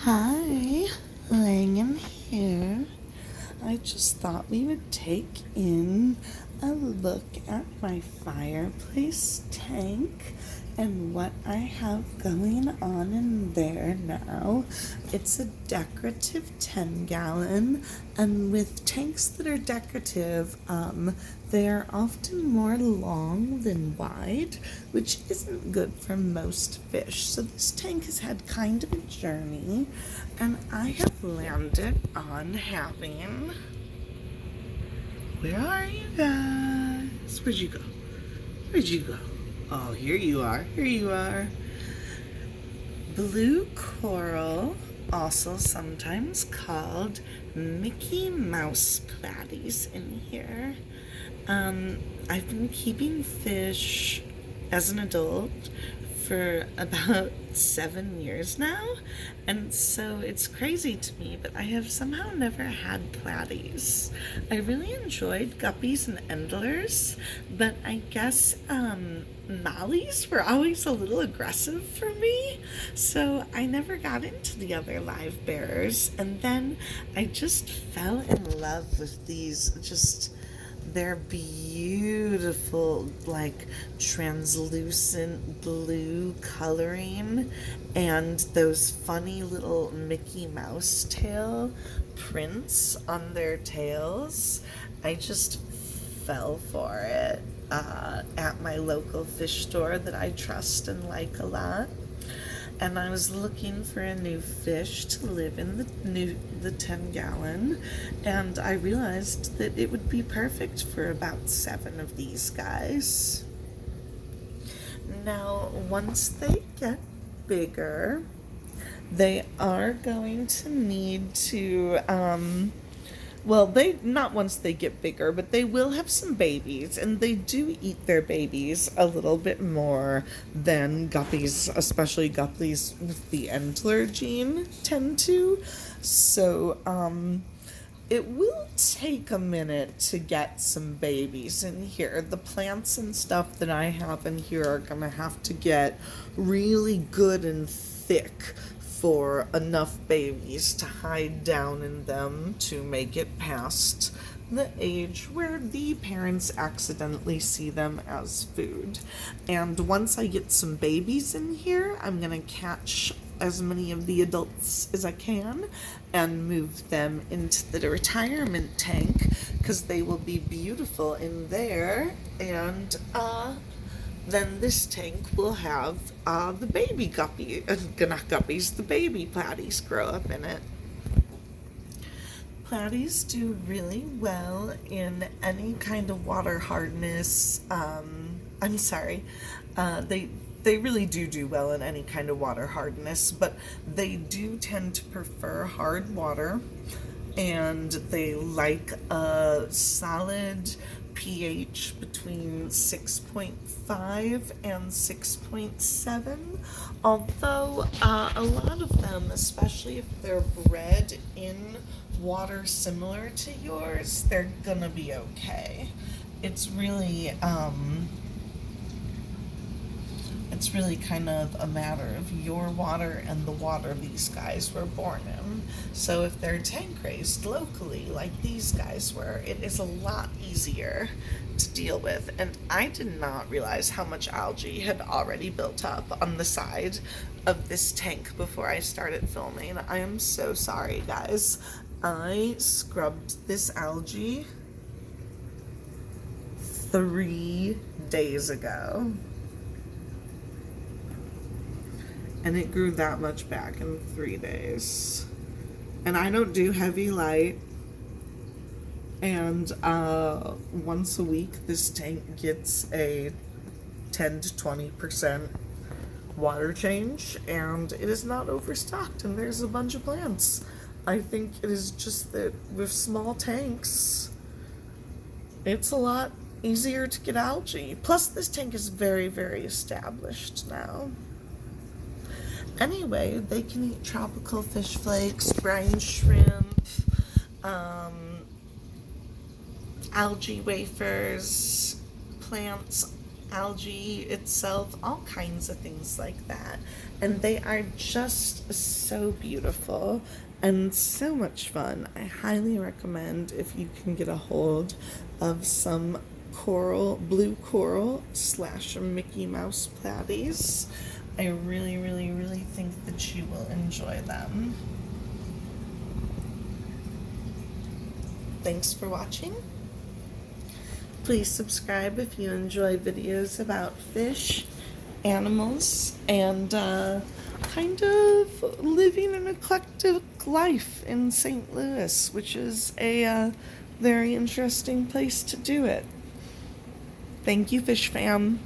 Hi, Langham here. I just thought we would take in a look at my fireplace tank and what I have going on in there now. It's a decorative 10-gallon, and with tanks that are decorative, they're often more long than wide, which isn't good for most fish. So this tank has had kind of a journey, and I have landed on having. Where are you guys? Where'd you go? Where'd you go? Oh, here you are. Here you are. Blue coral, also sometimes called Mickey Mouse platies in here. I've been keeping fish as an adult for about 7 years now, and so it's crazy to me, but I have somehow never had platies. I really enjoyed guppies and endlers, but I guess mollies were always a little aggressive for me, so I never got into the other live bearers, and then I just fell in love with these. Just they're beautiful, like translucent blue coloring, and those funny little Mickey Mouse tail prints on their tails. I just fell for it at my local fish store that I trust and like a lot. And I was looking for a new fish to live in the 10-gallon, and I realized that it would be perfect for about 7 of these guys. Now, once they get bigger, they are going to need to well, they not once they get bigger, but they will have some babies, and they do eat their babies a little bit more than guppies, especially guppies with the antler gene, tend to. So, it will take a minute to get some babies in here. The plants and stuff that I have in here are gonna have to get really good and thick for enough babies to hide down in them to make it past the age where the parents accidentally see them as food. And once I get some babies in here, I'm gonna catch as many of the adults as I can and move them into the retirement tank because they will be beautiful in there. And then this tank will have the baby guppy, not guppies, the baby platies grow up in it. Platies do really well in any kind of water hardness. I'm sorry, they really do well in any kind of water hardness, but they do tend to prefer hard water, and they like a solid pH between 6.5 and 6.7. Although a lot of them, especially if they're bred in water similar to yours, they're gonna be okay. It's really it's really kind of a matter of your water and the water these guys were born in. So if they're tank raised locally, like these guys were, it is a lot easier to deal with. And I did not realize how much algae had already built up on the side of this tank before I started filming. I am so sorry, guys. I scrubbed this algae 3 days ago, and it grew that much back in 3 days. And I don't do heavy light, and once a week this tank gets a 10 to 20% water change, and it is not overstocked, and there's a bunch of plants. I think it is just that with small tanks, it's a lot easier to get algae. Plus, this tank is very established now. Anyway, they can eat tropical fish flakes, brine shrimp, algae wafers, plants, algae itself, all kinds of things like that. And they are just so beautiful and so much fun. I highly recommend if you can get a hold of some blue coral slash Mickey Mouse platies. I really, really, really think that you will enjoy them. Thanks for watching. Please subscribe if you enjoy videos about fish, animals, and kind of living an eclectic life in St. Louis, which is a very interesting place to do it. Thank you, Fish Fam.